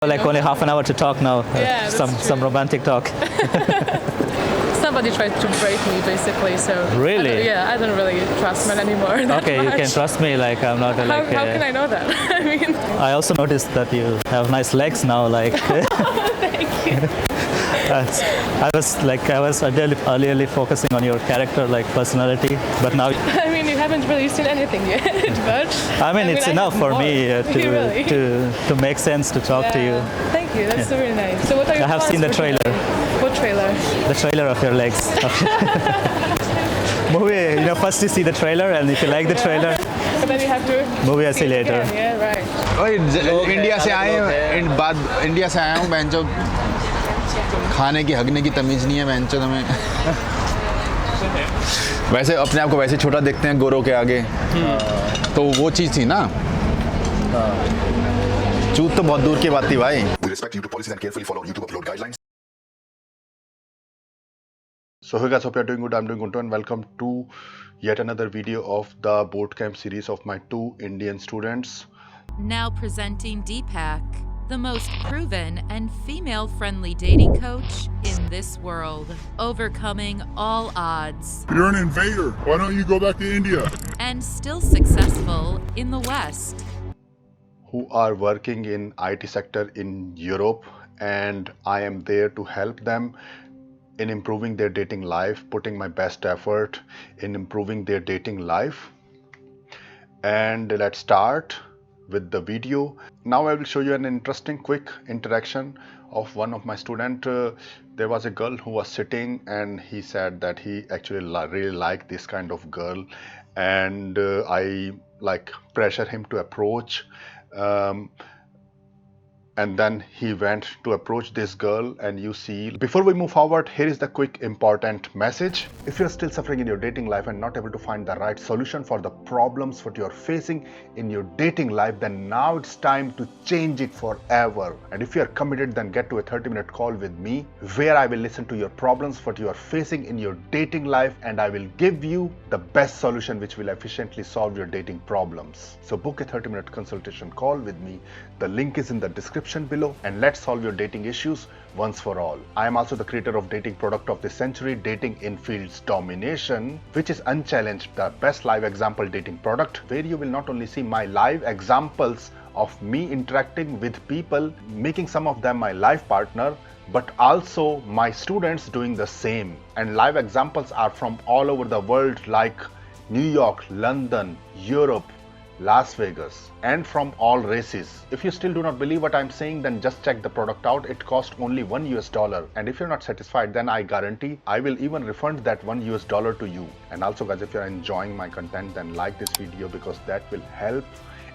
Like only half an hour to talk now. Yeah, some romantic talk. Somebody tried to break me, basically. So Really? I don't really trust men anymore. that Okay, you much. can trust me. Like I'm not like. How can I know that? I mean, I also noticed that you have nice legs now. Like thank you. I was earlier focusing on your character, like personality, but now I mean, you haven't really seen anything yet, but I mean it's I enough have for more. me Really? to make sense to talk to you. Yeah. Thank you. That's really nice. So what are your I have plans seen the for trailer. today? What trailer? The trailer of your legs. Movie, first you see the trailer, and if you like the trailer, But then you have to. movie I see it later. again. Yeah, right. ओए India से आए India से आया हूँ बहनचोद खाने की हगने की तमीज़ नहीं है बहनचोद हमें वैसे अपने आप को वैसे छोटा देखते हैं गोरों के आगे तो वो चीज़ थी ना चूत तो बहुत दूर की बात थी भाई We respect YouTube policies and carefully follow YouTube upload guidelines. So hey guys, hope you're doing good. I'm doing good and welcome to yet another video of the boot camp series of my two Indian students. Now presenting Deepak, the most proven and female-friendly dating coach in this world, overcoming all odds You're an invader. Why don't you go back to India? and still successful in the West. Who are working in IT sector in Europe, and I am there to help them in improving their dating life, putting my best effort in improving their dating life. And let's start with the video. Now I will show you an interesting quick interaction of one of my student. There was a girl who was sitting and he said that he actually really liked this kind of girl, and I like pressure him to approach, and then he went to approach this girl. And you see, before we move forward, here is the quick important message. If you're still suffering in your dating life and not able to find the right solution for the problems what you're facing in your dating life, then now it's time to change it forever. And if you're committed, then get to a 30-minute call with me where I will listen to your problems what you are facing in your dating life, and I will give you the best solution which will efficiently solve your dating problems. So book a 30-minute consultation call with me. The link is in the description below, and let's solve your dating issues once for all. I am also the creator of dating product of the century, Dating in Fields Domination, which is unchallenged the best live example dating product, where you will not only see my live examples of me interacting with people, making some of them my life partner, but also my students doing the same. And live examples are from all over the world, like New York, London, Europe, Las Vegas, and from all races. If you still do not believe what I'm saying, then just check the product out. It costs only $1, and if you're not satisfied, then I guarantee I will even refund that $1 to you. And also guys, if you're enjoying my content, then like this video, because that will help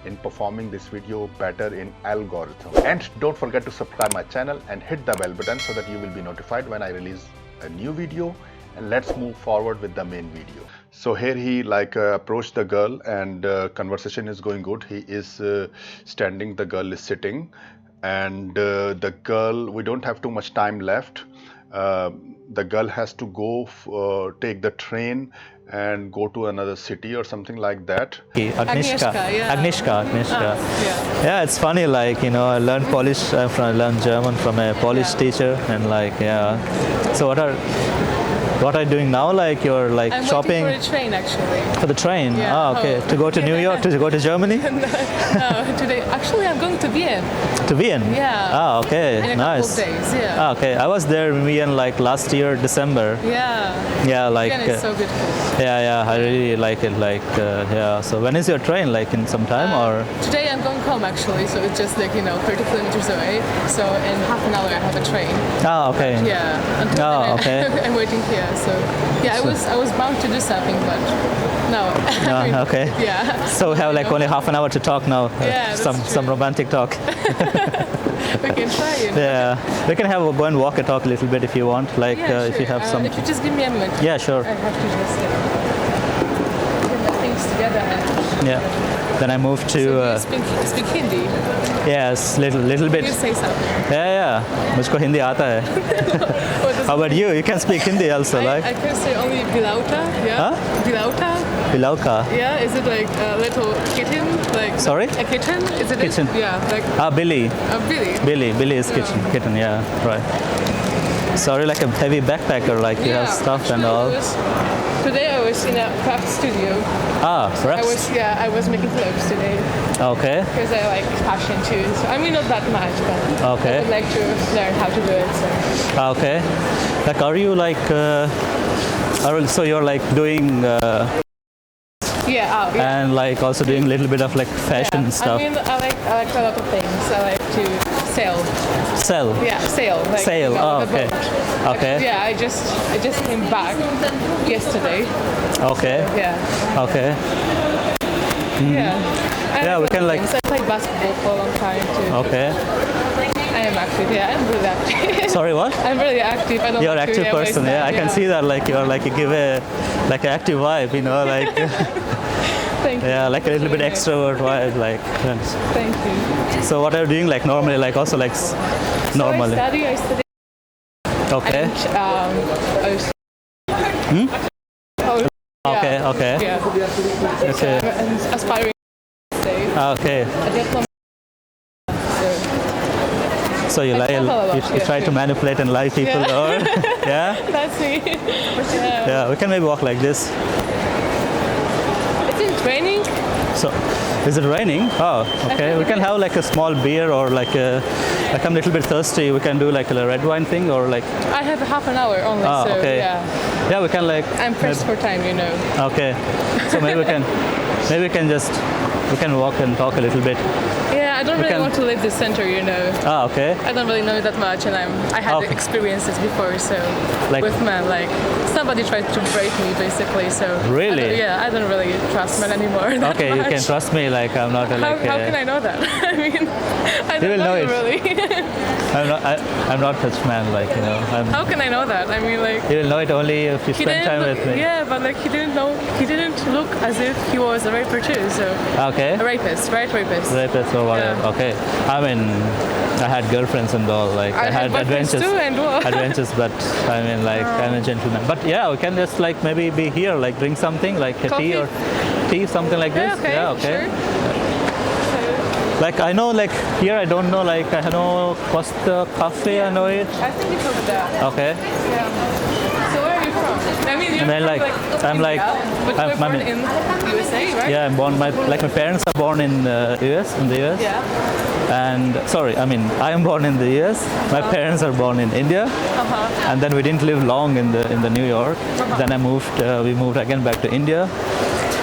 in performing this video better in algorithm. And don't forget to subscribe my channel and hit the bell button so that you will be notified when I release a new video. And let's move forward with the main video. So here he approached the girl, and conversation is going good. He is standing, the girl is sitting, and the girl, we don't have too much time left. The girl has to go take the train and go to another city or something like that. Agnieszka. yeah. Agnieszka. Yeah. Yeah, it's funny. I learned Polish. I learned German from a Polish teacher, and So what are you doing now? You're I'm shopping waiting for a train, actually. for the train. Yeah. Ah, okay. Oh. To go to New York, to go to Germany, No, today. Actually, I'm going to Vienna. to Vienna. Yeah. Ah, okay. In a Nice. couple of days. Yeah. Ah, okay. I was there in Vienna last year, December. Yeah. Yeah, Vienna is so good. yeah, I really like it. So when is your train? In some time or? Today I'm going home, actually, so it's just 30 kilometers away. So in half an hour I have a train. Ah, okay. Yeah. Until Oh, then okay. I'm waiting here. So yeah, I was bound to do something, but no. I mean, okay. Yeah. So we have only half an hour to talk now. Yeah, that's some true. romantic talk. We can try it. Yeah, we can go and walk and talk a little bit if you want. Yeah, if you sure. have some. If you just give me a minute. Yeah, sure. I have to just get my things together and Yeah. Then I moved to Do you speak Hindi? yes, little bit. You say something. Yeah. मुझको हिंदी आता है. How about you? You can speak Hindi also, I like can say only Bilauta. Yeah. Huh? Bilauta. Bilauka. Yeah. Is it like a little kitten? Like Sorry? A kitten? Is it? Kitten. Yeah. Like Ah, Billy. Billy. Billy is kitten. Yeah, right. Sorry, like a heavy backpacker, like you have stuff and all. Today I was in a craft studio. Ah, perhaps. I was making clothes today Okay. because I like fashion too. So, I mean, not that much, but Okay. I would like to learn how to do it. So. Okay. Like, are you like? So you're like doing Yeah. and like also doing a little bit of like fashion Yeah. stuff. I mean, I like a lot of things. I like to sail. Sell. Yeah, sail. Like, Sail. you know, Oh, with a okay. boat. Okay. Yeah, I just came back yesterday. Okay. Yeah. Okay. Yeah. I Yeah, like we a can, lot of like- things. I played basketball for a long time too. Okay. I am active. Yeah, I'm really active. Sorry, what? I'm really active. I don't You're an like to, active waste person. Yeah, I time. can see that. Like you're like you give a like an active vibe. You know, like Thank you. yeah, like a little bit Really nice. extrovert vibe. Like. Thank you. So what are you doing like normally? Like also like normally. So I study. Okay. And, I was, oh, Okay. yeah. Okay. Yeah. Okay. And aspiring to say. Okay. I diploma. So you I lie, travel a lot, you yeah, try to too. manipulate and lie people, Yeah. or yeah, That's me. Yeah. yeah. We can maybe walk like this. It's in training. So, is it raining? Oh, okay. We can have like a small beer or like I'm a little bit thirsty. We can do like a red wine thing or like. I have half an hour only, Ah, so okay. yeah. Yeah, we can like. I'm pressed for time, you know. Okay. So maybe we can just walk and talk a little bit. Yeah, I don't really can- want to leave the center, you know. Ah, okay. I don't really know that much, and I had Okay. experiences before, so Like- with men, like somebody tried to break me basically, so Really? I don't really trust men anymore. That Okay, you much. can trust me. Like I'm not How, like. how can I know that? I mean, I You don't will know know you it. really. I'm not such man. Like you know. How can I know that? I mean, like You will know it only if you he spend didn't time look, with me. yeah, but like he didn't look as if he was a raper too. So Okay. a rapist, right? Rapist. Rapist or whatever. Yeah. Okay. I mean, I had girlfriends and all. Like I had boyfriends adventures. too, and what? Adventures, but I mean, like I'm a gentleman. But yeah, we can just like maybe be here, like drink something, like a tea Coffee? or tea, something like this. Yeah, okay, sure. Like I know, like here I don't know, like I know Costa Cafe. I know it. I think it's over there. Okay. Yeah. So where are you from? I mean, you're And then, from, like, I'm India, like- but you I'm- were born I mean- in USA, right? Yeah, I'm born. My parents are born in US, in the US. Yeah. And sorry, I mean I am born in the US. My parents are born in India, and then we didn't live long in the New York. Then I moved. We moved again back to India.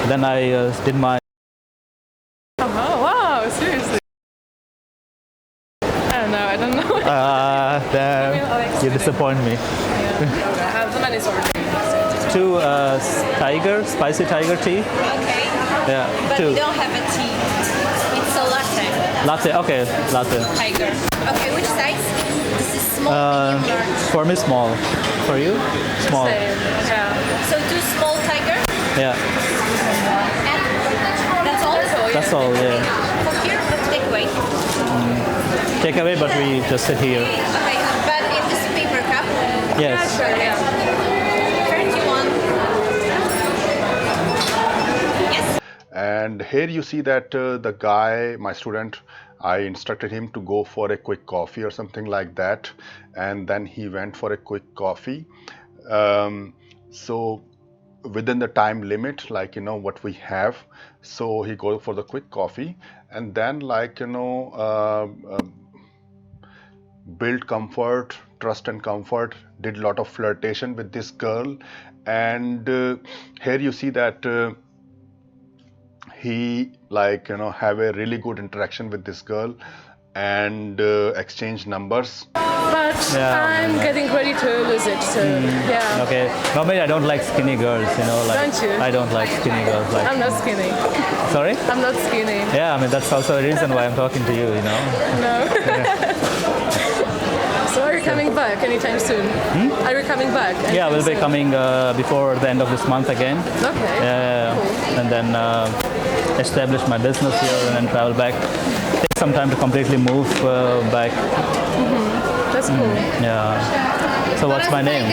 Then I did my. Oh wow, seriously. I don't know. Damn, you disappoint me. The man is over there. Two spicy tiger tea. Okay, Yeah, but two we don't have a tea. It's a latte. latte. Okay, latte. Tiger. Okay, which size? This is small, medium, large. For me, small. For you, small. Same. Yeah. So two small tiger. Yeah, And that's all. that's all. Yeah. For here, let's take away. Take away, but we just sit here. Okay, but in this paper cup. Yes. Sure, yeah. 31. Yes. And here you see that the guy, my student, I instructed him to go for a quick coffee or something like that, and then he went for a quick coffee. So within the time limit, like what we have, so he go for the quick coffee, and then build comfort, trust and comfort, did a lot of flirtation with this girl, and here you see that he have a really good interaction with this girl and exchange numbers. But Yeah. I'm getting ready to lose it, so yeah. Okay. Normally, I don't like skinny girls. Like Don't you? I don't like skinny girls. Like I'm not skinny. sorry. I'm not skinny. Yeah, I mean that's also a reason why I'm talking to you. No. So are you coming back anytime soon? Are you coming back? Yeah, anytime we'll be soon? coming before the end of this month again. Okay. Yeah, Cool. and then establish my business here and then travel back. Take some time to completely move back. That's cool. Yeah. So what's my name?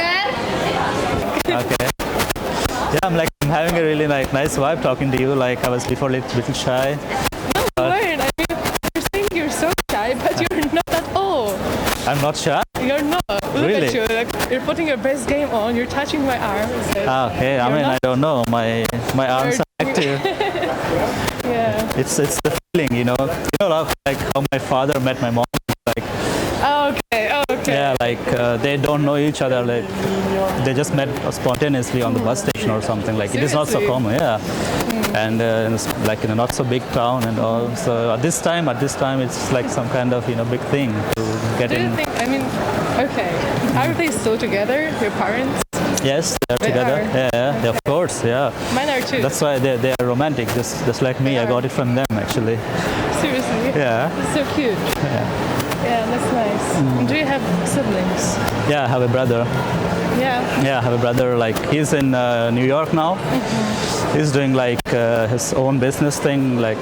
Okay. Yeah, I'm having a really nice vibe talking to you. Like I was before a little shy. Word. I mean, you're saying you're so shy, but you're not at all. I'm not shy. You're not. Look Really? at you. Like, you're putting your best game on. You're touching my arm. Okay. I mean, I don't know. My arms are active. Yeah. It's the feeling, you know. Like how my father met my mom. Like Okay. yeah, like they don't know each other. Like they just met spontaneously on the bus station or something. Like it is not so Seriously? common. Yeah. And it's like in a not so big town and all. So at this time, it's like some kind of big thing to get Do you in. think? I mean, okay. Are they still together? Your parents? Yes, they're They together. are? Yeah, of course. Yeah. Mine are too. That's why they are romantic, just like me. I got it from them actually. Seriously. Yeah. That's so cute. Yeah, that's nice. Do you have siblings? Yeah, I have a brother. Yeah. Yeah, I have a brother. Like he's in New York now. He's doing like his own business thing. Like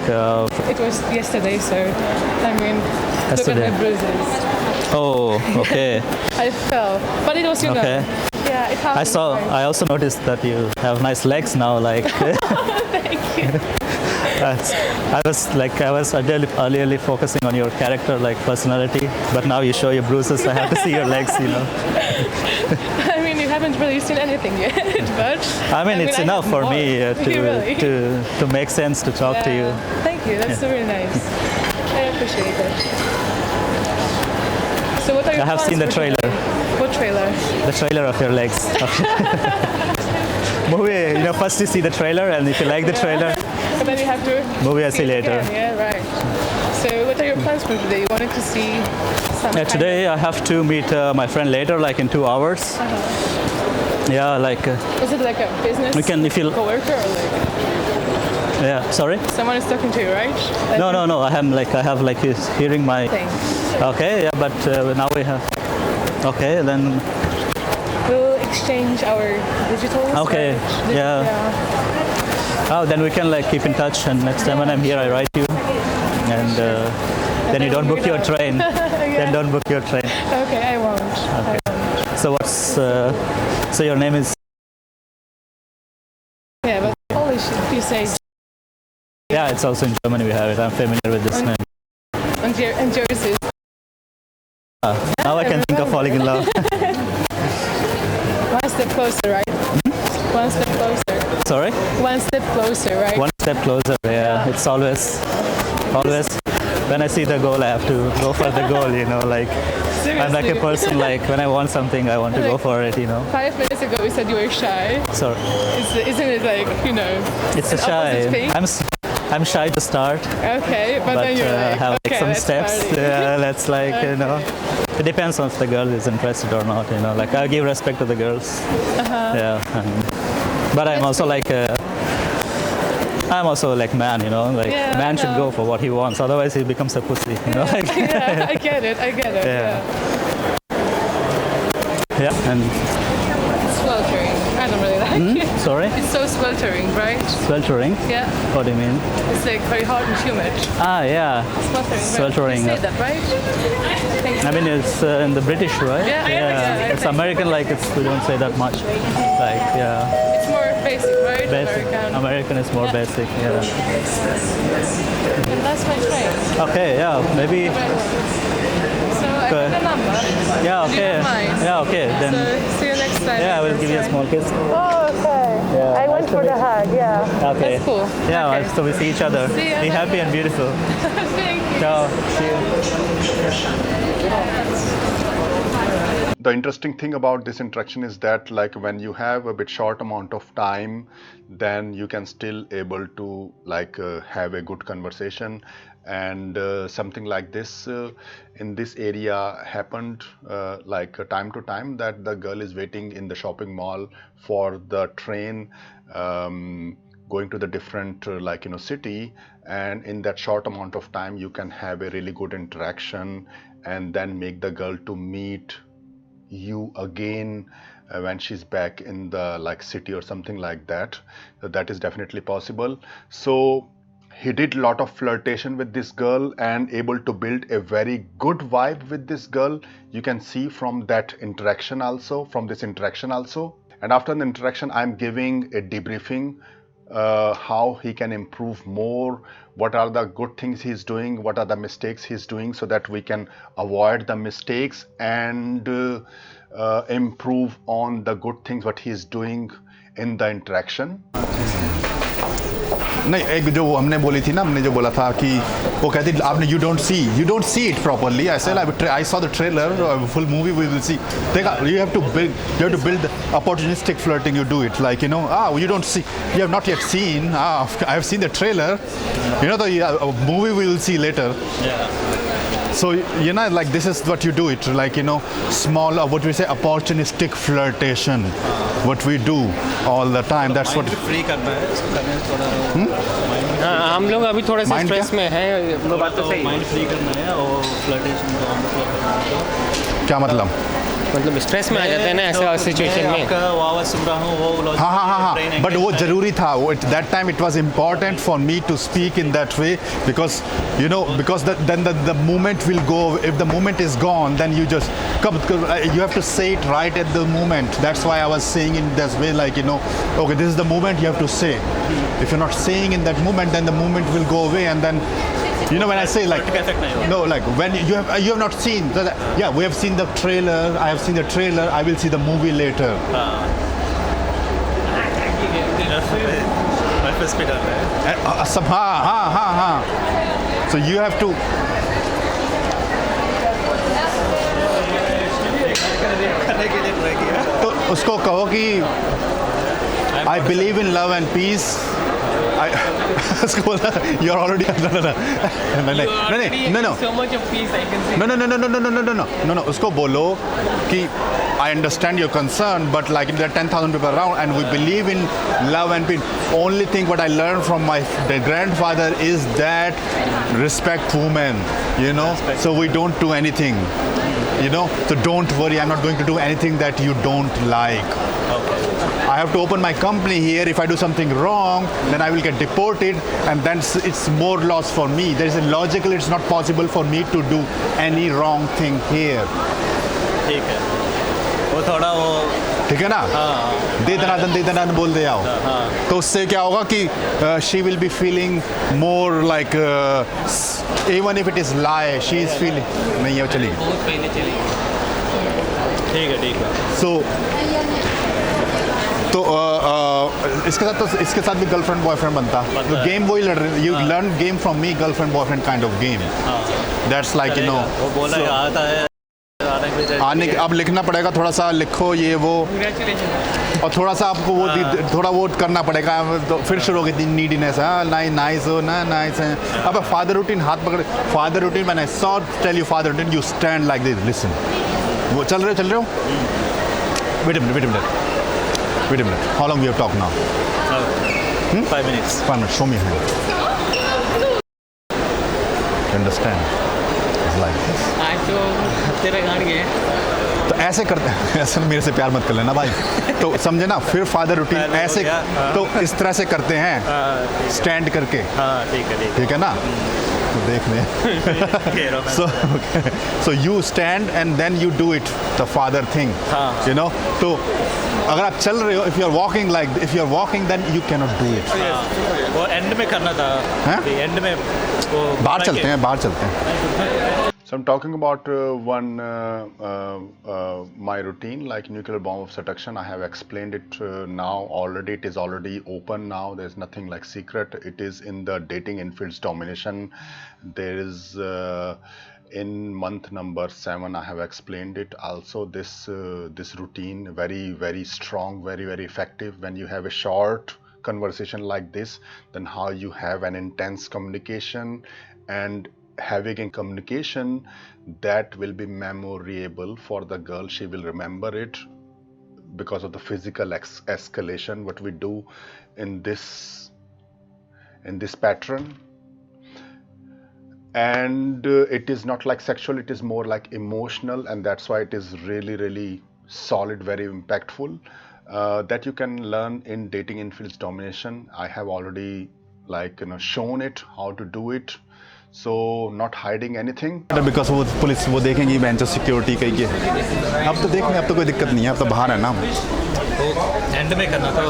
It was yesterday, so I mean, Yesterday. look at my bruises. oh, okay. I fell, but it was Okay. Yeah, it happened. I also noticed that you have nice legs now. Like Thank you. I was earlier focusing on your character, like personality, but now you show your bruises. I have to see your legs. I mean, you haven't really seen anything yet, but I mean, it's I enough have for more. me Really? to make sense to talk to you. Thank you. That's really nice. I appreciate it. So what are your I have plans seen the for trailer. today? What trailer? The trailer of your legs. Movie, first you see the trailer, and if you like the trailer, But then you have to. movie I see it later. again, yeah, right. So what are your plans for today? You wanted to see some. kind Today I have to meet my friend later, like in 2 hours. Yeah, like Is it like a business we can if you coworker or like yeah. Sorry. someone is talking to you, right? Like No. I have like he's hearing my. thing. Okay, yeah, but now we have. Okay, then We'll exchange our digital. Okay, yeah. Oh, then we can like keep in touch, and next time when I'm here, I write you, and then you don't book your train. Then don't book your train. Okay, I won't. Okay. So what's so your name is? Yeah, but Polish, you say, Yeah, it's also in Germany. We have it. I'm familiar with this name. and yours is. Now I can think of falling in love. One step closer, right? One step closer. Sorry. One step closer, right? One step closer. Yeah, it's always when I see the goal, I have to go for the goal. Like I'm like a Seriously. person. Like when I want something, I want to go for it. 5 minutes ago, you said you were shy. So Isn't it like, it's a an opposite shy. thing? I'm shy to start, Okay, but then you're like, have okay, some let's steps. party. Yeah, let's like It depends on if the girl is interested or not. Like I give respect to the girls. Yeah. But I'm also like man. Like Yeah, I man should know. go for what he wants. Otherwise, he becomes a pussy. Like, Yeah, I get it. Yeah. yeah. And It's sweltering. I don't really like it. sorry, It's so sweltering, right? sweltering. Yeah. What do you mean? It's like very hot and humid. Ah, yeah. Sweltering. Sweltering, Right? You yeah. say that, right? Thanks. I mean, it's in the British, right? Yeah. It's American, like we don't say that much. Like, yeah, It's more basic, right? basic. American is more basic. Yeah. And that's my train. Okay, yeah, maybe. So I Okay. got the number. Yeah, Do you okay. have mine? Yeah, okay. Then So see you next time. yeah, I will give you a small kiss. Oh, okay. Yeah, I went nice to for the meet you. hug, yeah. Okay. That's cool. Yeah, Okay. so we see each other. See ya. Be happy and beautiful. Thank you. Ciao. See you. The interesting thing about this interaction is that like when you have a bit short amount of time, then you can still able to like have a good conversation. And something like this in this area happened time to time, that the girl is waiting in the shopping mall for the train going to the different city, and in that short amount of time you can have a really good interaction and then make the girl to meet you again when she's back in the city or something like that. That is definitely possible. So he did a lot of flirtation with this girl and able to build a very good vibe with this girl. You can see from that interaction also, from this interaction also. And after the interaction, I'm giving a debriefing, how he can improve more, what are the good things he's doing, what are the mistakes he's doing, so that we can avoid the mistakes and improve on the good things what he's doing in the interaction. नहीं, एक जो हमने बोली थी ना, हमने जो बोला था कि वो कहती आपने you don't see it properly. I said I saw the trailer, full movie we will see. देखा, you have to build opportunistic flirting. You do it like, you know, you don't see, you have not yet seen. I have seen the trailer. You know, the movie we will see later. Yeah. So, you know, like this is what you do it, like, you know, small, what we say, opportunistic flirtation. What we do all the time. That's what. Free करना है, इसको करने में थोड़ा हाँ, हम लोग अभी थोड़े से Mind स्ट्रेस क्या? में हैं, वो बात तो सही है। माइंड फ्री करना है और फ्लर्टेशन को हम लोग करना है। क्या मतलब? मतलब स्ट्रेस में आ जाते हैं ना ऐसे सिचुएशन में। आपका वो आवाज़ सुन रहा हूँ, वो हाँ, बट वो जरूरी था, that time it was important for me to speak in that way, because you know, because then the moment will go. If the moment is gone, then you just you have to say it right at the moment. That's why I was saying in this way, like, you know, okay, this is the moment you have to say. If you're not saying in that moment, then the moment will go away, and then, you know, when I say like, no, like when you have not seen, yeah, we have seen the trailer, I have seen the trailer, I will see the movie later. सब हाँ, so you have to. तो उसको कहो कि I believe in love and peace. उसको बोला you're already no. So much of peace I can see. No. उसको बोलो कि I understand your concern, but like there are 10,000 people around, and we believe in love and peace. Only thing what I learned from my grandfather is that respect women, you know. So we don't do anything, you know. So don't worry, I'm not going to do anything that you don't like. I have to open my company here. If I do something wrong, then I will get deported, and then it's more loss for me. There is a logical, it's not possible for me to do any wrong thing here. ठीक है, वो थोड़ा वो ठीक है ना? दे दनादन बोल दे आओ, तो उससे क्या होगा कि she will be feeling more like even if it is lie, she is feeling नहीं है, चलेगी बहुत पहले चलेगी। ठीक है। तो इसके साथ भी गर्लफ्रेंड बॉयफ्रेंड बनता। तो गेम वही लड़ रहे, you learn game from me, girlfriend boyfriend kind of game. That's like, you know, वो बोला आता है आने अब लिखना पड़ेगा, थोड़ा सा लिखो ये वो, और थोड़ा सा आपको वो थोड़ा वो करना पड़ेगा, तो फिर शुरू होगी नीडीनेस। हाँ, नाइस हो ना, नाइस है। अब फादर रूटीन हाथ पकड़े, फादर रूटीन मैंने saw tell you father routine, you stand like this, listen, वो चल रहे हो। Wait a minute, how long we have talked now? 5 minutes. 5 minutes, show me your hand. Understand? It's like this. आज तो तेरा गाड़ गए। तो ऐसे करते हैं, ऐसे मेरे से प्यार मत कर लेना भाई। तो समझे ना, फिर फादर रूटीन ऐसे, तो इस तरह से करते हैं, स्टैंड करके। हाँ, ठीक है ना? तो देख ले। So you stand and then you do it, the father thing, you know. तो अगर आप चल रहे हो, if you're walking, then you cannot do it. वो एंड में करना था, एंड में वो बाहर चलते हैं। So I'm talking about my routine, like nuclear bomb of seduction. I have explained it now already. It is already open now. There's nothing like secret. It is in the dating infields domination. There is in month number 7. I have explained it. Also, this routine very strong, very effective. When you have a short conversation like this, then how you have an intense communication, and having a communication that will be memorable for the girl. She will remember it because of the physical escalation what we do in this pattern. And it is not like sexual, it is more like emotional, and that's why it is really solid, very impactful, that you can learn in dating infields domination. I have already like shown it how to do it, so not hiding anything. Because वो police वो देखेंगी bench security कहीं अब तो देखेंगे, अब तो कोई दिक्कत नहीं है, अब तो बाहर है ना। एंड में करना तो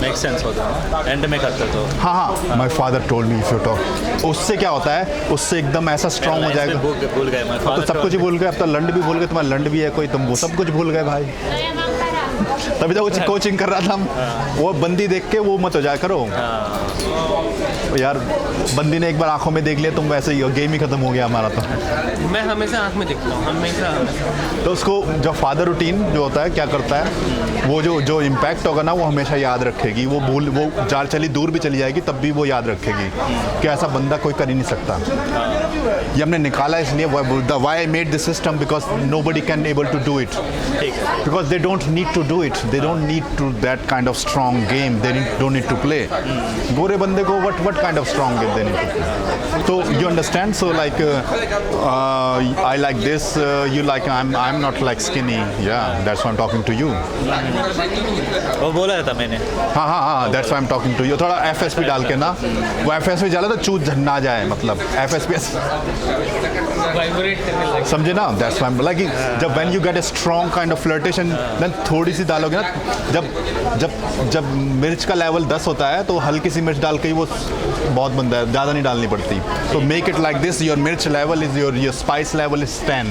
मेक सेंस होता है, एंड में करते तो। हाँ हाँ, my father told me if you talk, उससे क्या होता है, उससे एकदम ऐसा स्ट्रांग हो जाएगा। भूल गए, अब तो सब कुछ ही भूल गए, अब तो लंड भी भूल गए, तुम्हारा लंड भी है कोई, तुम वो सब कुछ भूल गए भाई। तभी तो कुछ कोचिंग कर रहा था, वो बंदी देख के वो मत हो जाया करो यार, बंदी ने एक बार आंखों में देख लिया तुम वैसे ही, गेम ही खत्म हो गया हमारा। तो मैं हमेशा आँख में देखता हूँ, हमेशा। तो उसको जो फादर रूटीन जो होता है क्या करता है, वो जो इम्पैक्ट होगा ना वो हमेशा याद रखेगी, वो जाल चली दूर भी चली जाएगी तब भी वो याद रखेगी कि ऐसा बंदा कोई कर ही नहीं सकता। ये हमने निकाला इसलिए, why I made this system, because nobody can able to do it, because they don't need to do it, they don't need to that kind of strong game, they don't need to play. गोरे बंदे को what kind of strong game they need to play? So you understand? So like I like this, you like I'm not like skinny. Yeah, that's why I'm talking to you. वो बोला था मैंने। हाँ, that's why I'm talking to you. थोड़ा FSP डाल के ना, वो FSP डाला तो चूत ना जाए, मतलब FSP समझे ना? That's why I'm like, जब when you get a strong kind of flirtation, then थोड़ी सी डालोगे ना, जब मिर्च का लेवल 10 होता है तो हल्की सी मिर्च डाल के ही वो बहुत बनता है, ज़्यादा नहीं डालनी पड़ती। तो make it like this, your mirch level is your spice level is 10,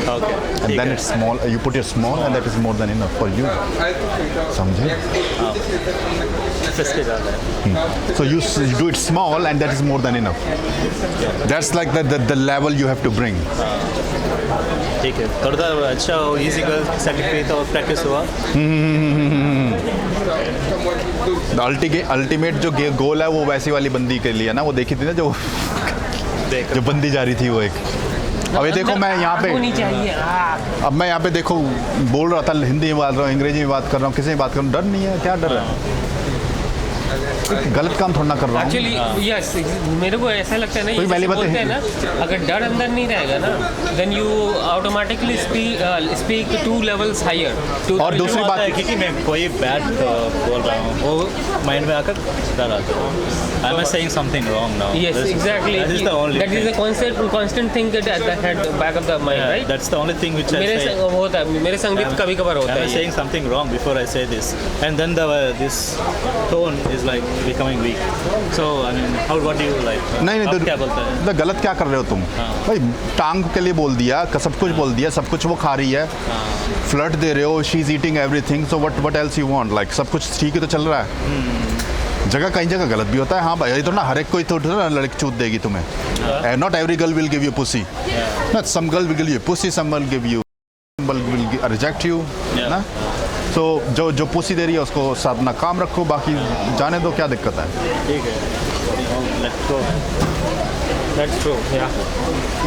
and then it's small, you put it small and that is more than enough for you, समझे? So you do it small and that is more than enough. That's like the level you have to bring. ठीक है, थोड़ा अच्छा easy girl certificate और practice हुआ। Ultimate जो गोल है वो वैसी वाली बंदी के लिए ना, वो देखी थी ना जो बंदी जा रही थी वो एक। अब ये देखो मैं यहाँ पे, अब मैं यहाँ पे देखो बोल रहा था, हिंदी में बात कर रहा हूँ, अंग्रेजी में बात कर रहा हूँ, किसी में बात कर रहा हूँ, डर नहीं है, क्या डर है? गलत काम थोड़ा ना कर रहा हूँ। एक्चुअली यस, मेरे को ऐसा लगता है ना, ये पहली बात बोलते हैं ना, अगर डर अंदर नहीं रहेगा ना, then you automatically speak 2 levels higher. और दूसरी बात है कि मैं कोई बैड बोल रहा हूँ, वो माइंड में आकर डर आता है। I am saying something wrong now. Yes, exactly. That is the only that is a constant thing that at the head back of the mind, right? That's the only thing which I say. होता है, मेरे संग भी कभी कभार होता है। I am saying something wrong before I say this, and then this tone is like becoming weak. So I mean, what do you like? नहीं आप क्या बोलते हैं? तो गलत क्या कर रहे हो तुम भाई? टांग के लिए बोल दिया, सब कुछ बोल दिया, सब कुछ वो खा रही है, फ्लर्ट दे रहे हो, she is eating everything, so what else you want? Like सब कुछ ठीक ही तो चल रहा है। जगह कई जगह गलत भी होता है, हाँ भाई, ये तो ना हर एक कोई तो ना लड़की चूत देगी तुम्हें। Not every girl will give you pussy, not some girl will give you pussy, some will give you, will reject you ना। तो जो पुसी दे रही है उसको अपना काम रखो, बाकी जाने दो, क्या दिक्कत है? ठीक है, let's go. That's true, yeah.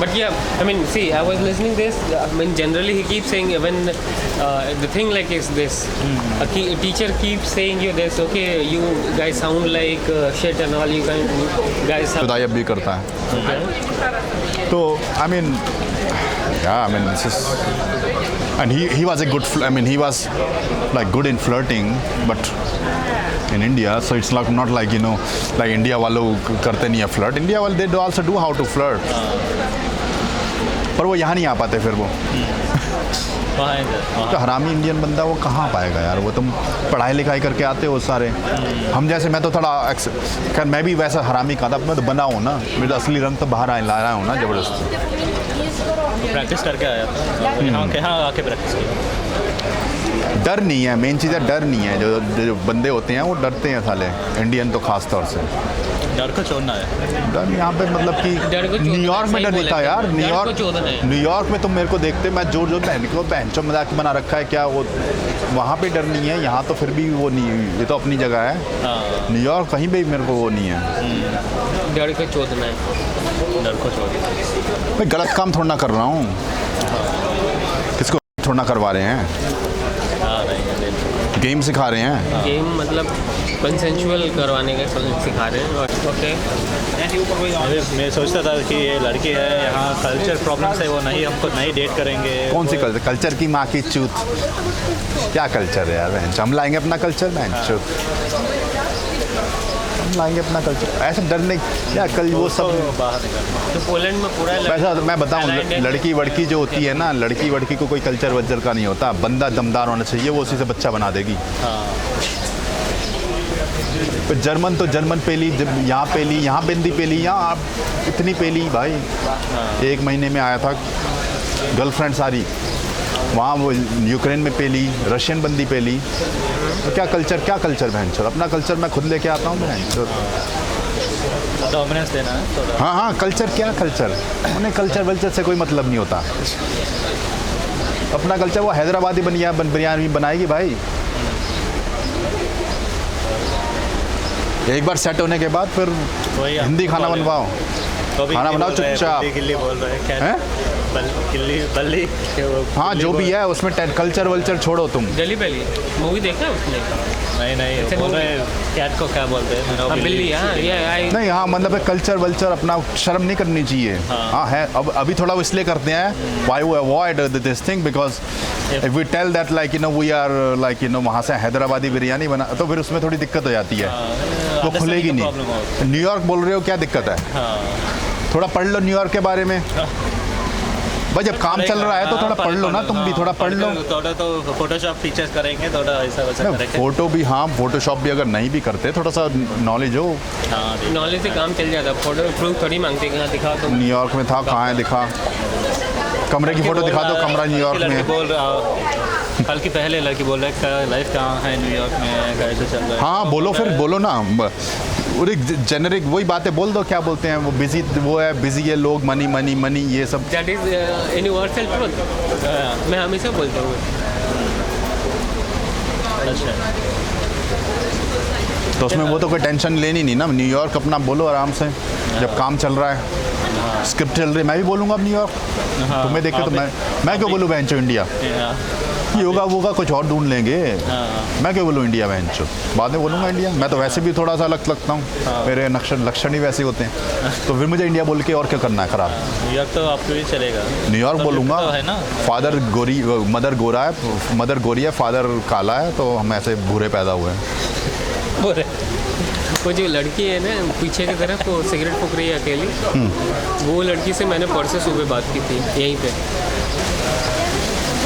But yeah, I mean, see, I was listening this. I mean, generally he keeps saying when the thing like is this. A teacher keeps saying you this. Okay, you guys sound like shit and all. You guys. खुदाई अब भी करता है। तो I mean, yeah, I mean this is, and he was a good. I mean he was like good in flirting, but in India, so it's not like, you know, like India वालों करते नहीं है flirt. India वाले they also do how to flirt, पर वो यहाँ नहीं आ पाते फिर वो। तो हरामी इंडियन बंदा वो कहाँ पाएगा यार? वो तुम पढ़ाई लिखाई करके आते हो सारे, हम जैसे, मैं तो थोड़ा खैर मैं भी वैसा हरामी कहा था, मैं तो बना हूँ ना, मेरा असली रंग तो बाहर ला रहा हूँ ना जबरदस्ती। प्रैक्टिस करके आया था, यहाँ आके प्रैक्टिस किया। डर नहीं है, मेन चीज़ है डर नहीं है। जो बंदे होते हैं वो डरते हैं साले, इंडियन तो खास तौर से। डर को छोड़ना है। डर यहाँ पे मतलब कि न्यूयॉर्क में डर नहीं था यार। न्यूयॉर्क में तुम मेरे को देखते, मैं जोर बहन चो मजाक बना रखा है क्या, वो वहाँ पे डर नहीं है। यहाँ तो फिर भी वो नहीं, ये तो अपनी जगह है। न्यूयॉर्क कहीं पे भी मेरे को वो नहीं है। डर को चोदना है, डर को छोड़ना। मैं गलत काम थोड़ा ना कर रहा हूँ, किसको थोड़ा ना करवा रहे हैं, गेम सिखा रहे हैं। गेम मतलब कंसेंशुअल करवाने का सिखा रहे हैं। ओके, मैं सोचता था कि ये लड़की है, यहाँ कल्चर प्रॉब्लम्स है, वो नहीं हमको नहीं डेट करेंगे। कौन सी कल्चर? कल्चर की माँ की चूत, क्या कल्चर है यार? हम लाएंगे अपना कल्चर, बहन चूत। हम लाएंगे अपना कल्चर, ऐसे डरने क्या, कल वो सब तो पोलैंड में पूरा वैसा मैं बताऊं, लड़की वड़की जो होती है ना, लड़की वड़की को कोई कल्चर वल्चर का नहीं होता, बंदा दमदार होना चाहिए, वो उसी से बच्चा बना देगी। जर्मन तो जर्मन पेली, यहाँ पेली, यहाँ बिंदी पेली, यहाँ आप इतनी पेली भाई। एक महीने में आया था, गर्लफ्रेंड सारी वहाँ, वो यूक्रेन में पेली, रशियन बंदी पेली। तो क्या कल्चर बहन चल, अपना कल्चर मैं खुद लेके आता हूँ बहन चल। डोमिनेंस देना है थोड़ा। हाँ, कल्चर, उन्हें कल्चर वल्चर से कोई मतलब नहीं होता। अपना कल्चर वो हैदराबादी बिरयानी बनाएगी भाई। एक बार सेट होने के बाद फिर हिंदी खाना बनवाओ, खाना बनाओ चुपचाप। बोल रहे हैं बल्ली। हाँ, जो भी है उसमें कल्चर वल्चर छोड़ो तुम। दिल्ली पहली मूवी देखा उसने? नहीं बोल रहे कैट को क्या बोलते हैं, बिल्ली। नहीं, हाँ मतलब है कल्चर वल्चर, अपना शर्म नहीं करनी चाहिए। हाँ है, अब अभी थोड़ा वो इसलिए करते हैं, why we avoid this thing, because if we tell that like we are like वहाँ से हैदराबादी बिरयानी बना, तो फिर उसमें थोड़ी दिक्कत हो जाती है, वो खुलेगी नहीं। न्यूयॉर्क बोल रहे हो, क्या दिक्कत है? थोड़ा पढ़ लो न्यूयॉर्क के बारे में भाई, जब काम चल रहा है तो थोड़ा पढ़ लो ना, तुम भी थोड़ा पढ़ लो। थोड़ा तो फोटोशॉप फीचर्स करेंगे, थोड़ा ऐसा वैसा करेंगे। फोटो भी, हाँ फोटोशॉप भी अगर नहीं भी करते, थोड़ा सा नॉलेज हो। नॉलेज से काम चल जाता, फोटो प्रूफ थोड़ी मांगते कहाँ दिखा तो। न्यूयॉर्क में था, कहाँ है दिखा, कमरे की फोटो दिखा दो, कमरा न्यूयॉर्क में बोल रहा कल की पहले लड़की बोल रहा है लाइफ कहाँ है न्यूयॉर्क में, कैसे चल रहा है। हाँ बोलो, फिर बोलो ना, और एक जेनरिक वही बातें बोल दो, क्या बोलते हैं वो, बिजी वो है, बिजी है लोग, मनी मनी मनी, ये सब। दैट इज यूनिवर्सल ट्रुथ, मैं हमेशा बोलता हूँ। अच्छा, तो उसमें वो तो कोई टेंशन लेनी नहीं ना, न्यूयॉर्क अपना बोलो आराम से, जब काम चल रहा है, स्क्रिप्ट चल रही है। मैं भी बोलूँगा अब न्यूयॉर्क, तुम्हें देख के तो मैं क्यों बोलूँ बेंचो इंडिया, योगा वोगा कुछ और ढूंढ लेंगे। मैं क्यों बोलूँ इंडिया बेंचो, बाद में बोलूँगा इंडिया। मैं तो वैसे भी थोड़ा सा अलग लगता हूँ, मेरे लक्षण ही वैसे होते हैं, तो फिर मुझे इंडिया बोल के और क्या करना है खराब। न्यूयॉर्क तो आपको भी चलेगा, न्यूयॉर्क बोलूँगा, है ना। फादर गोरी, मदर गोरा है, मदर गोरी है, फादर काला है, तो हम ऐसे भूरे पैदा हुए हैं। वो जो लड़की है ना पीछे की तरफ, वो सिगरेट फूक रही है अकेली, वो लड़की से मैंने परसों सुबह बात की थी यहीं पे।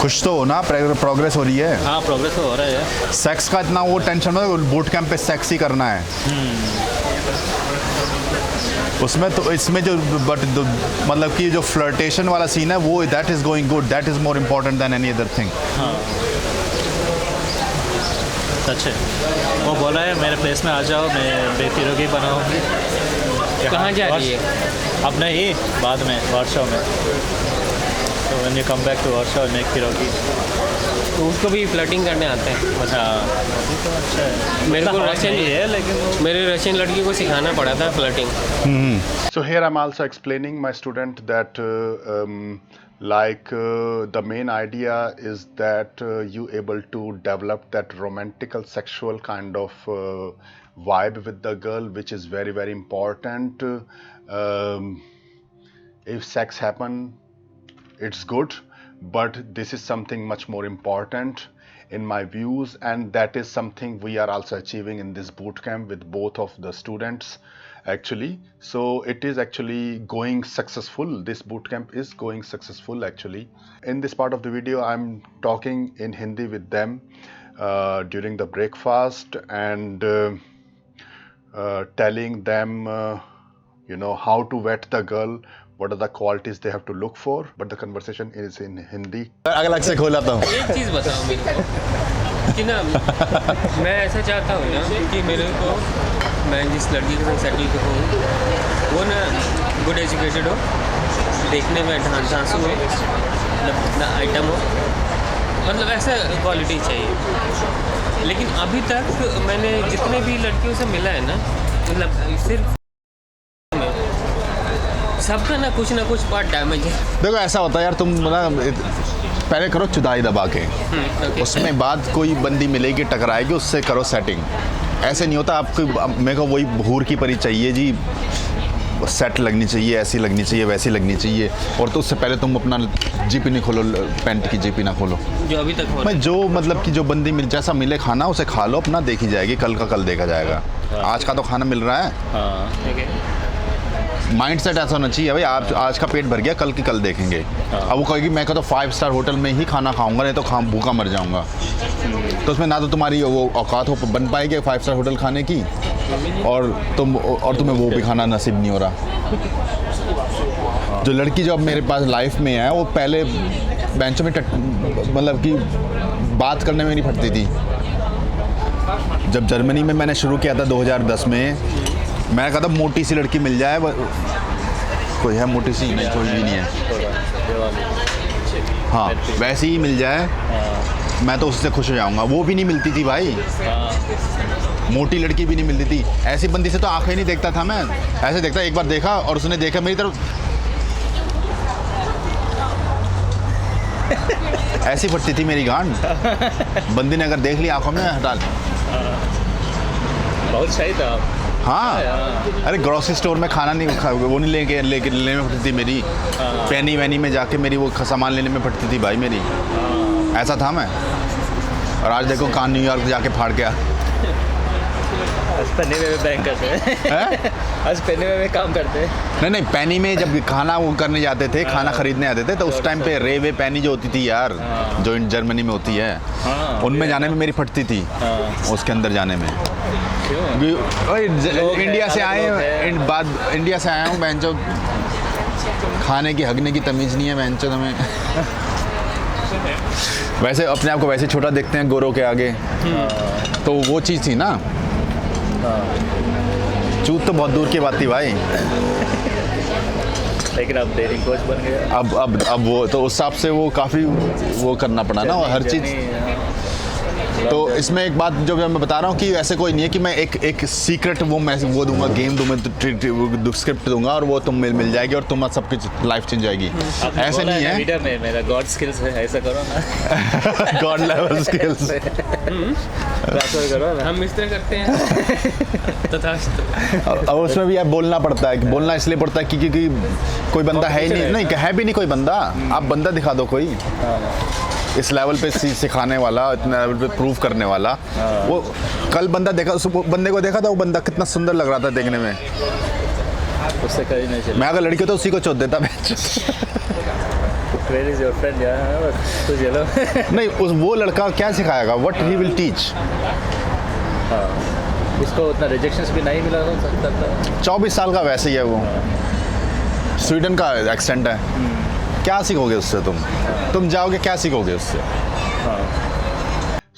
खुश तो हो ना, प्रोग्रेस हो रही है। हाँ, प्रोग्रेस तो हो रहा है। सेक्स का इतना वो टेंशन मत, बूट कैंप पे सेक्स ही करना है। उसमें तो इसमें जो मतलब कि जो फ्लर्टेशन वाला सीन है वो, that is going good, that is more important than any other thing. सच है, वो बोला है मेरे प्लेस में आ जाओ, मैं बेफिरोगी बनाऊँगी। कहाँ जा रही है? अब नहीं, बाद में वर्षा में, तो when you come back to Varsha make फिरोगी। तो उसको भी फ्लर्टिंग करने आते हैं। हाँ, तो अच्छा है। मेरे को रशियन है, लेकिन मेरे रशियन लड़की को सिखाना पड़ा था flirting. So here I'm also explaining my student that the main idea is that you able to develop that romantical sexual kind of vibe with the girl, which is very very important. If sex happen, it's good, but this is something much more important in my views, and that is something we are also achieving in this boot camp with both of the students actually. So it is actually going successful. This boot camp is going successful actually. In this part of the video I'm talking in Hindi with them during the breakfast, and telling them how to vet the girl, what are the qualities they have to look for, but the conversation is in Hindi. अलग से खोलाता हूँ। एक चीज़ बताओ मेरे को कि ना, मैं ऐसा चाहता हूँ ना कि मेरे को, मैं जिस लड़की के साथ सेटल करूँ वो ना गुड एजुकेटेड हो, देखने में ढांसू हो, मतलब आइटम हो, मतलब ऐसा क्वालिटी चाहिए। लेकिन अभी तक मैंने जितने भी लड़कियों से मिला है ना, मतलब सिर्फ सबका ना कुछ पार्ट डैमेज है। देखो ऐसा होता है यार, तुम ना पहले करो चुदाई दबा के, उसमें बाद कोई बंदी मिलेगी टकराएगी, उससे करो सेटिंग। ऐसे नहीं होता आपको, मेरे को वही हूर की परी चाहिए जी, सेट लगनी चाहिए, ऐसी लगनी चाहिए, वैसी लगनी चाहिए, और तो उससे पहले तुम अपना जीप ही नहीं खोलो, पैंट की जीप ही ना खोलो। जो अभी तक हो मैं जो मतलब कि जो बंदी मिल जैसा मिले खाना उसे खा लो, अपना देखी जाएगी, कल का कल देखा जाएगा। आज का तो खाना मिल रहा है। ठीक है। माइंड सेट ऐसा होना चाहिए भाई, आप आज का पेट भर गया, कल की कल देखेंगे। अब वो कहेगी मैं तो 5 स्टार होटल में ही खाना खाऊंगा, नहीं तो भूखा मर जाऊंगा। तो उसमें ना तो तुम्हारी वो औकात हो बन पाएगी 5 स्टार होटल खाने की, और तुम्हें वो भी खाना नसीब नहीं हो रहा। जो लड़की जो अब मेरे पास लाइफ में है, वो पहले बेंचों में मतलब कि बात करने में नहीं फटती थी। जब जर्मनी में मैंने शुरू किया था 2010 में, मैंने कहा था मोटी सी लड़की मिल जाए, कोई है मोटी सी? नहीं, कोई भी नहीं है। हाँ, वैसे ही मिल जाए, मैं तो उससे खुश हो जाऊंगा। वो भी नहीं मिलती थी भाई, मोटी लड़की भी नहीं मिलती थी। ऐसी बंदी से तो आंखें नहीं देखता था मैं, ऐसे देखता, एक बार देखा और उसने देखा मेरी तरफ, ऐसी फटती थी मेरी गांड। बंदी ने अगर देख ली आंखों में, हटा। बहुत सही था। हाँ, अरे ग्रोसरी स्टोर में खाना नहीं वो नहीं लेने में फटती थी मेरी। पैनी वैनी में जाके मेरी वो सामान लेने में फटती थी भाई मेरी। ऐसा था मैं। और आज देखो कहाँ न्यूयॉर्क जाके फाड़ गया। पेनी में बैंक करते हैं। आज पेनी में काम करते हैं। नहीं, पैनी में जब खाना वो करने जाते थे, खाना खरीदने आते थे, तो उस टाइम पे रेवे पैनी जो होती थी यार, जो जर्मनी में होती है, उनमें जाने में मेरी फटती थी। उसके अंदर जाने में इंडिया से आया हूँ, बहनचोद खाने की हगने की तमीज़ नहीं है बहनचोद हमें। वैसे अपने आप को वैसे छोटा देखते हैं गोरों के आगे, तो वो चीज़ थी ना। चूत तो बहुत दूर की बात थी भाई। लेकिन अब डेटिंग कोच बन गया। अब वो तो उस हिसाब से वो काफ़ी वो करना पड़ा ना, हर चीज़। तो इसमें एक बात जो मैं बता रहा हूँ कि ऐसे कोई नहीं है कि मैं एक सीक्रेट वो दूंगा, गेम दूंगा, स्क्रिप्ट दूंगा और वो तुम मिल जाएगी और तुम सब कुछ लाइफ चेंज जाएगी। ऐसे नहीं है। वीडियो में मेरा गॉड स्किल्स है, ऐसा करो ना। गॉड लेवल स्किल्स करो ना। हम इस तरह करते हैं। तथास्तु। और उसमें भी यार बोलना पड़ता है। बोलना इसलिए पड़ता है क्योंकि कोई बंदा है ही नहीं, है भी नहीं कोई बंदा। आप बंदा दिखा दो कोई इस लेवल पे सिखाने वाला, इतने लेवल पे प्रूव करने वाला। वो कल बंदा देखा, उस बंदे को देखा था, वो बंदा कितना सुंदर लग रहा था देखने में। उससे कहीं नहीं चला। मैं अगर लड़की तो उसी को चोद देता। Where is your friend यार? कुछ ये लो। नहीं, वो लड़का क्या सिखाएगा? What he will teach? उसको उतना रिजेक्शंस भी नहीं मिला हो सकता था। 24 साल का वैसे ही है वो। स्वीडन का एक्सेंट है। क्या सीखोगे उससे तुम जाओगे, क्या सीखोगे उससे?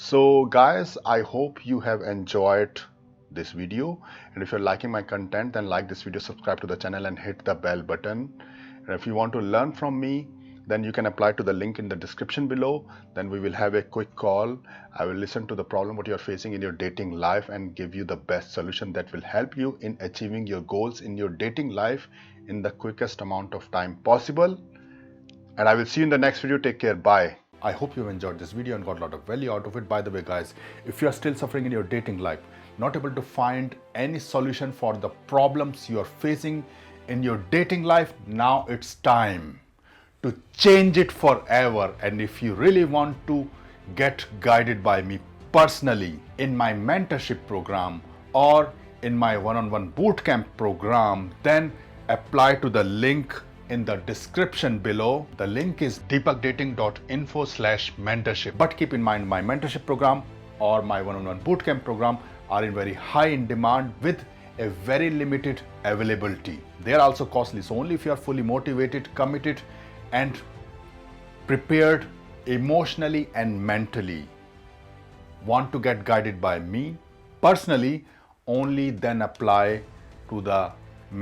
So guys, I hope you have enjoyed this video, and if you're liking my content, then like this video, subscribe to the channel and hit the bell button. And if you want to learn from me, then you can apply to the link in the description below. Then we will have a quick call. I will listen to the problem what you're facing in your dating life and give you the best solution that will help you in achieving your goals in your dating life in the quickest amount of time possible. And I will see you in the next video. Take care. Bye. I hope you enjoyed this video and got a lot of value out of it. By the way, guys, if you are still suffering in your dating life, not able to find any solution for the problems you are facing in your dating life, now it's time to change it forever. And if you really want to get guided by me personally in my mentorship program or in my one-on-one bootcamp program, then apply to the link in the description below. The link is deepakdating.info/mentorship. But keep in mind, my mentorship program or my one-on-one bootcamp program are in very high in demand with a very limited availability. They are also costly. So only if you are fully motivated, committed, and prepared emotionally and mentally, want to get guided by me personally, only then apply to the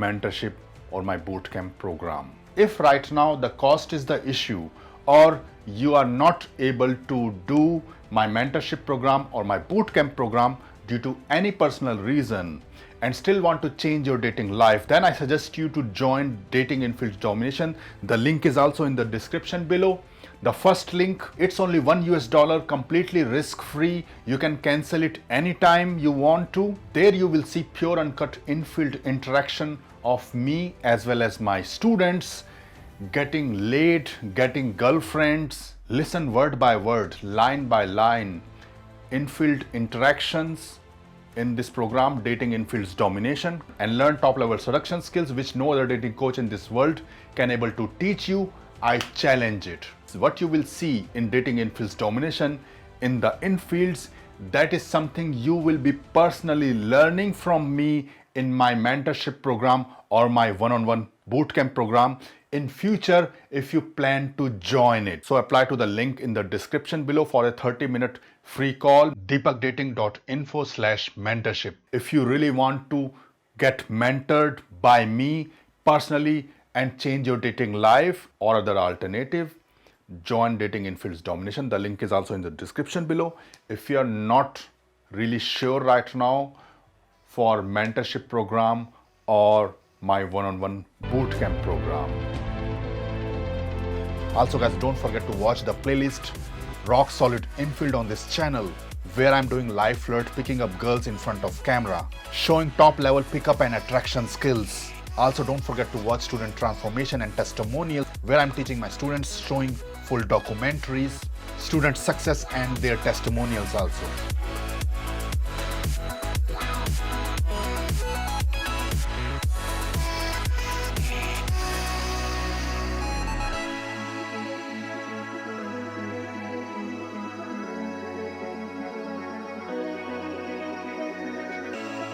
mentorship or my bootcamp program. If right now the cost is the issue, or you are not able to do my mentorship program or my bootcamp program due to any personal reason and still want to change your dating life, then I suggest you to join Dating Infield Domination. The link is also in the description below. The first link, it's only $1, completely risk-free. You can cancel it anytime you want to. There you will see pure uncut infield interaction of me as well as my students getting laid, getting girlfriends. Listen word by word, line by line, infield interactions in this program, Dating Infield's Domination, and learn top level seduction skills which no other dating coach in this world can able to teach you. I challenge it. What you will see in Dating Infield's Domination in the infields, that is something you will be personally learning from me in my mentorship program or my one-on-one bootcamp program in future if you plan to join it. So apply to the link in the description below for a 30-minute free call, deepakdating.info/mentorship. If you really want to get mentored by me personally and change your dating life or other alternative, join Dating Infield's Domination. The link is also in the description below. If you are not really sure right now for mentorship program or my one-on-one bootcamp program. Also guys, don't forget to watch the playlist Rock Solid Infield on this channel where I'm doing live flirt, picking up girls in front of camera, showing top level pickup and attraction skills. Also don't forget to watch Student Transformation and Testimonials where I'm teaching my students, showing full documentaries, student success and their testimonials also.